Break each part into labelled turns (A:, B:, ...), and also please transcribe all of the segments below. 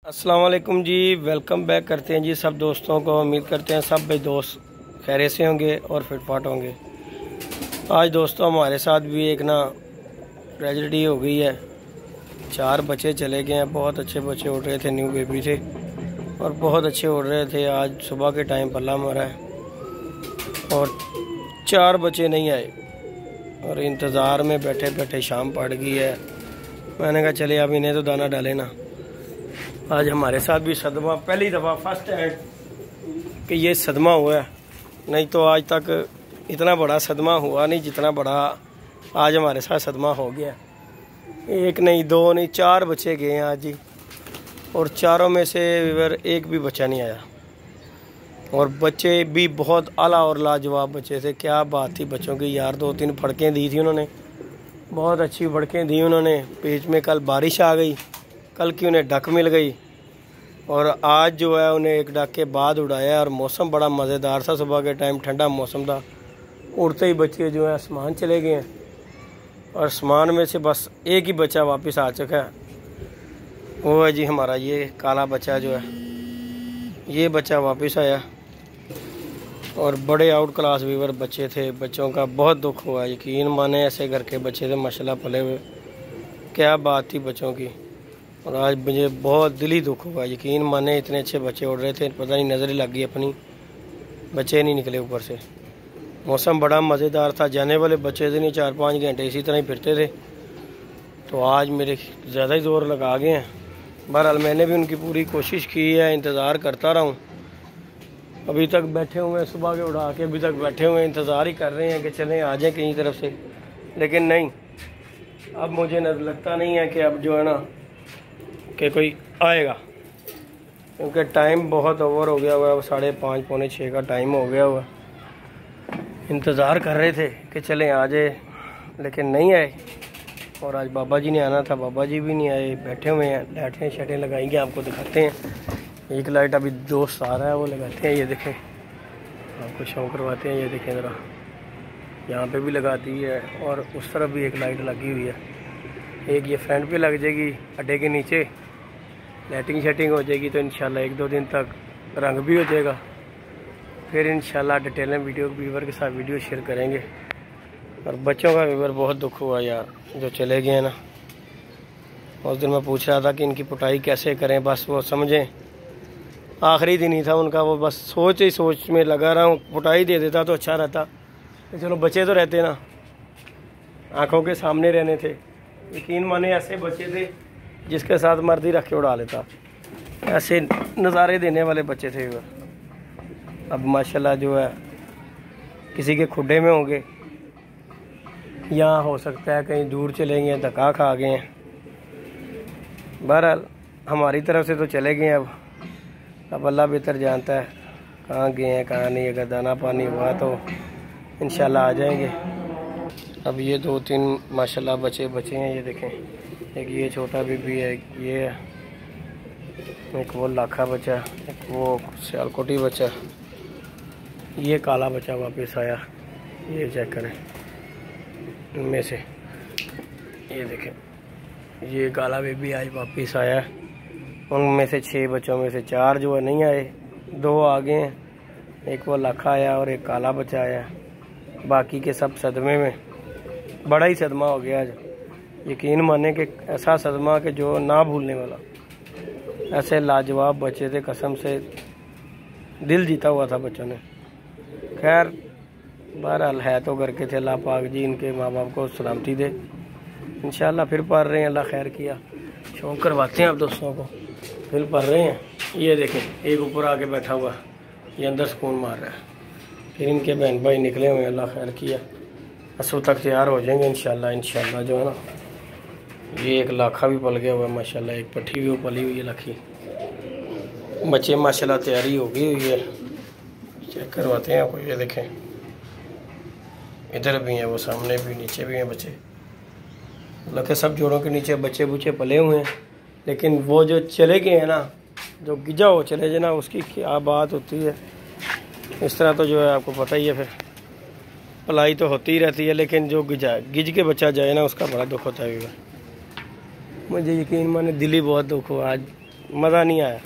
A: अस्सलाम वालेकुम जी। Welcome back करते हैं जी सब दोस्तों को। उम्मीद करते हैं सब भाई दोस्त खैरियत से होंगे और फिटफाट होंगे। आज दोस्तों हमारे साथ भी एक ना ट्रेजेडी हो गई है। 4 बच्चे चले गए हैं। बहुत अच्छे बच्चे उड़ रहे थे, न्यू बेबी थे और बहुत अच्छे उड़ रहे थे। आज सुबह के टाइम पल्ला मारा है और 4 बच्चे नहीं आए और इंतज़ार में बैठे बैठे शाम पड़ गई है। मैंने कहा चले अब इन्हें तो दाना डाले ना। आज हमारे साथ भी सदमा, पहली दफ़ा फर्स्ट टाइम कि ये सदमा हुआ है। नहीं तो आज तक इतना बड़ा सदमा हुआ नहीं जितना बड़ा आज हमारे साथ सदमा हो गया। एक नहीं, 2 नहीं, 4 बच्चे गए हैं आज ही और चारों में से एक भी बच्चा नहीं आया और बच्चे भी बहुत आला और लाजवाब बच्चे थे। क्या बात थी बच्चों की यार। 2-3 फड़कें दी थी उन्होंने, बहुत अच्छी फड़कें दी उन्होंने। बीच में कल बारिश आ गई, कल की उन्हें डक मिल गई और आज जो है उन्हें एक डक के बाद उड़ाया और मौसम बड़ा मज़ेदार था। सुबह के टाइम ठंडा मौसम था। उड़ते ही बच्चे जो है आसमान चले गए हैं और आसमान में से बस एक ही बच्चा वापस आ चुका है। वो है जी हमारा ये काला बच्चा जो है, ये बच्चा वापस आया और बड़े आउट क्लास वीवर बच्चे थे। बच्चों का बहुत दुख हुआ, यकीन माने ऐसे घर के बच्चे थे माशाल्लाह पले हुए। क्या बात थी बच्चों की। और आज मुझे बहुत दिली दुख हुआ, यकीन माने इतने अच्छे बच्चे उड़ रहे थे, पता नहीं नज़र ही लग गई अपनी, बच्चे नहीं निकले ऊपर से। मौसम बड़ा मज़ेदार था, जाने वाले बच्चे थे नहीं, 4-5 घंटे इसी तरह ही फिरते थे। तो आज मेरे ज़्यादा ही ज़ोर लगा गए हैं। बहरहाल मैंने भी उनकी पूरी कोशिश की है, इंतज़ार करता रहा हूँ। अभी तक बैठे हुए हैं, सुबह के उड़ा के अभी तक बैठे हुए हैं, इंतज़ार ही कर रहे हैं कि चलें आ जाएँ कहीं तरफ से। लेकिन नहीं, अब मुझे लगता नहीं है कि अब जो है ना कि कोई आएगा, क्योंकि टाइम बहुत ओवर हो गया हुआ है। 5:30 पौने 6 का टाइम हो गया हुआ। इंतज़ार कर रहे थे कि चलें आ जाए, लेकिन नहीं आए। और आज बाबा जी ने आना था, बाबा जी भी नहीं आए। बैठे हुए हैं, लाइटें शाइटें लगाएंगे, आपको दिखाते हैं। एक लाइट अभी दोस्त आ रहा है, वो लगाते हैं। ये देखें, आपको शौक करवाते हैं। ये देखें ज़रा, यहाँ पे भी लगाती है और उस तरफ भी एक लाइट लगी हुई है। एक ये फ्रंट पे लग जाएगी अड्डे के नीचे, लाइटिंग शेटिंग हो जाएगी तो इंशाल्लाह 1-2 दिन तक रंग भी हो जाएगा। फिर इंशाल्लाह डिटेल में वीडियो वीवर के साथ वीडियो शेयर करेंगे। और बच्चों का वीवर बहुत दुख हुआ यार जो चले गए हैं ना। उस दिन मैं पूछ रहा था कि इनकी पुटाई कैसे करें, बस वो समझें आखिरी दिन ही था उनका, वो बस सोच में लगा रहा हूँ। पुटाई दे देता तो अच्छा रहता, तो चलो बच्चे तो रहते ना, आँखों के सामने रहने थे। यकीन माने ऐसे बच्चे थे जिसके साथ मर्जी रख के उड़ा लेता, ऐसे नज़ारे देने वाले बच्चे थे वो। अब माशाल्लाह जो है किसी के खुड्डे में होंगे, यहाँ हो सकता है कहीं दूर चले गए, धक्का खा गए हैं। बहरहाल हमारी तरफ से तो चले गए। अब अल्लाह बेहतर जानता है कहाँ गए हैं कहाँ नहीं। अगर दाना पानी हुआ तो इंशाल्लाह आ जाएंगे। अब ये 2-3 माशाल्लाह बच्चे हैं। ये देखें, एक ये छोटा बीबी है, ये है, एक वो लाखा बच्चा, एक वो सियालकोटी बच्चा, ये काला बच्चा वापस आया। ये चेक करें, इनमें से ये देखें, ये काला बेबी आज वापस आया। उनमें से 6 बच्चों में से 4 जो है नहीं आए, 2 आ गए हैं। एक वो लाखा आया और एक काला बच्चा आया। बाकी के सब सदमे में, बड़ा ही सदमा हो गया आज। यकीन माने कि ऐसा सदमा कि जो ना भूलने वाला। ऐसे लाजवाब बच्चे थे, कसम से दिल जीता हुआ था बच्चों ने। खैर बहरहाल है तो घर के थे। अल्लाह पाक जी इनके माँ बाप को सलामती दे। इंशाल्लाह फिर पढ़ रहे हैं, अल्लाह खैर किया। शौक करवाते हैं आप दोस्तों को, फिर पढ़ रहे हैं। ये देखें, एक ऊपर आके बैठा हुआ, ये अंदर सुकून मार रहा है। फिर इनके बहन भाई निकले हुए, अल्लाह खैर किया। असु तक तैयार हो जाएंगे इंशाल्लाह जो है ना। ये एक लाखा भी पल गया हुआ है माशाल्लाह, एक पट्टी भी वो पली हुई है लाखी। बच्चे माशाल्लाह तैयारी हो गई हुई है। चेक करवाते हैं आपको। ये देखें, इधर भी हैं, वो सामने भी, नीचे भी हैं बच्चे। लगे सब जोड़ों के नीचे बच्चे बुच्चे पले हुए हैं। लेकिन वो जो चले गए हैं ना, जो गिजा हो चले जाए ना, उसकी क्या बात होती है। इस तरह तो जो है आपको पता ही है, फिर पलाई तो होती ही रहती है। लेकिन जो गिज के बच्चा जाए ना, उसका बड़ा दुख होता है। मुझे यकीन माने दिली बहुत दुख हुआ आज मज़ा नहीं आया।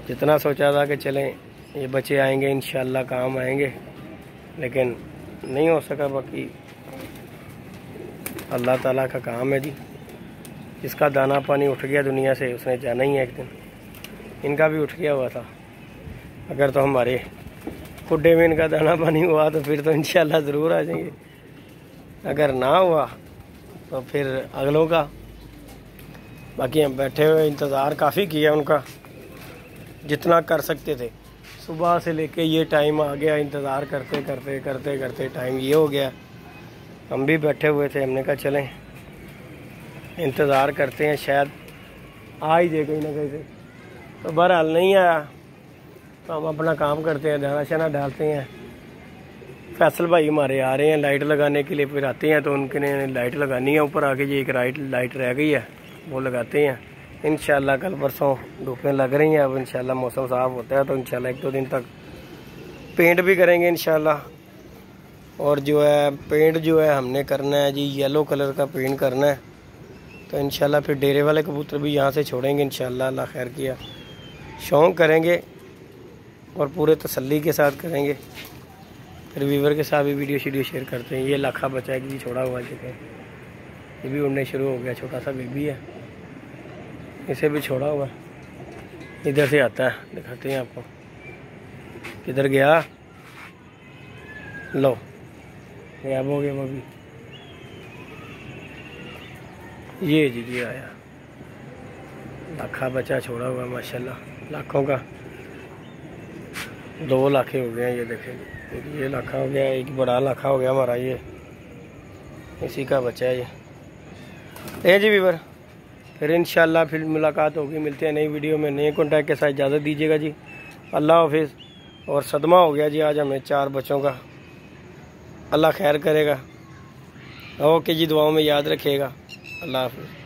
A: जितना सोचा था कि चलें ये बच्चे आएंगे इंशाल्लाह काम आएंगे, लेकिन नहीं हो सका। बाकी अल्लाह ताला का काम है जी। जिसका दाना पानी उठ गया दुनिया से उसने जाना ही है एक दिन। इनका भी उठ गया हुआ था। अगर तो हमारे खुड्डे में इनका दाना पानी हुआ तो फिर तो इंशाल्लाह ज़रूर आ जाएंगे। अगर ना हुआ तो फिर अगलों का। बाकी हम बैठे हुए इंतज़ार काफ़ी किया उनका, जितना कर सकते थे। सुबह से लेके ये टाइम आ गया, इंतज़ार करते करते करते करते टाइम ये हो गया। हम भी बैठे हुए थे, हमने कहा चलें इंतज़ार करते हैं, शायद आ ही जाए कहीं ना कहीं से। तो बहरहाल नहीं आया तो हम अपना काम करते हैं, दाना शाना डालते हैं। फैसल भाई हमारे आ रहे हैं लाइट लगाने के लिए, फिर आते हैं तो उनके ने लाइट लगानी है। ऊपर आके जी एक लाइट रह गई है, वो लगाते हैं इंशाल्लाह। कल परसों धूपें लग रही हैं, अब इंशाल्लाह मौसम साफ़ होता है तो इंशाल्लाह 1-2 दिन तक पेंट भी करेंगे इंशाल्लाह। और जो है पेंट जो है हमने करना है जी, येलो कलर का पेंट करना है। तो इंशाल्लाह फिर डेरे वाले कबूतर भी यहाँ से छोड़ेंगे इंशाल्लाह, अल्लाह खैर किया। शौक़ करेंगे और पूरे तसल्ली के साथ करेंगे। फिर वीवर के साथ भी वीडियो शेयर करते हैं। ये लाखा बचा है कि छोड़ा हुआ जगह, ये भी उड़ने शुरू हो गया। छोटा सा बेबी है, इसे भी छोड़ा हुआ। इधर से आता है, दिखाते हैं आपको किधर गया। लो गायब हो गया वो भी। ये जी ये आया, लाखा बच्चा छोड़ा हुआ माशाल्लाह। लाखों का 2 लाखे हो गए हैं। ये देखें, ये लाखा हो गया, एक बड़ा लाखा हो गया हमारा। ये इसी का बच्चा है ये जी वीवर। फिर इंशाल्लाह फिर मुलाकात होगी, मिलते हैं नई वीडियो में नए कॉन्टैक्ट के साथ। इजाज़त दीजिएगा जी, अल्लाह हाफिज़। और सदमा हो गया जी आज हमें 4 बच्चों का, अल्लाह खैर करेगा। ओके जी, दुआओं में याद रखिएगा। अल्लाह हाफिज़।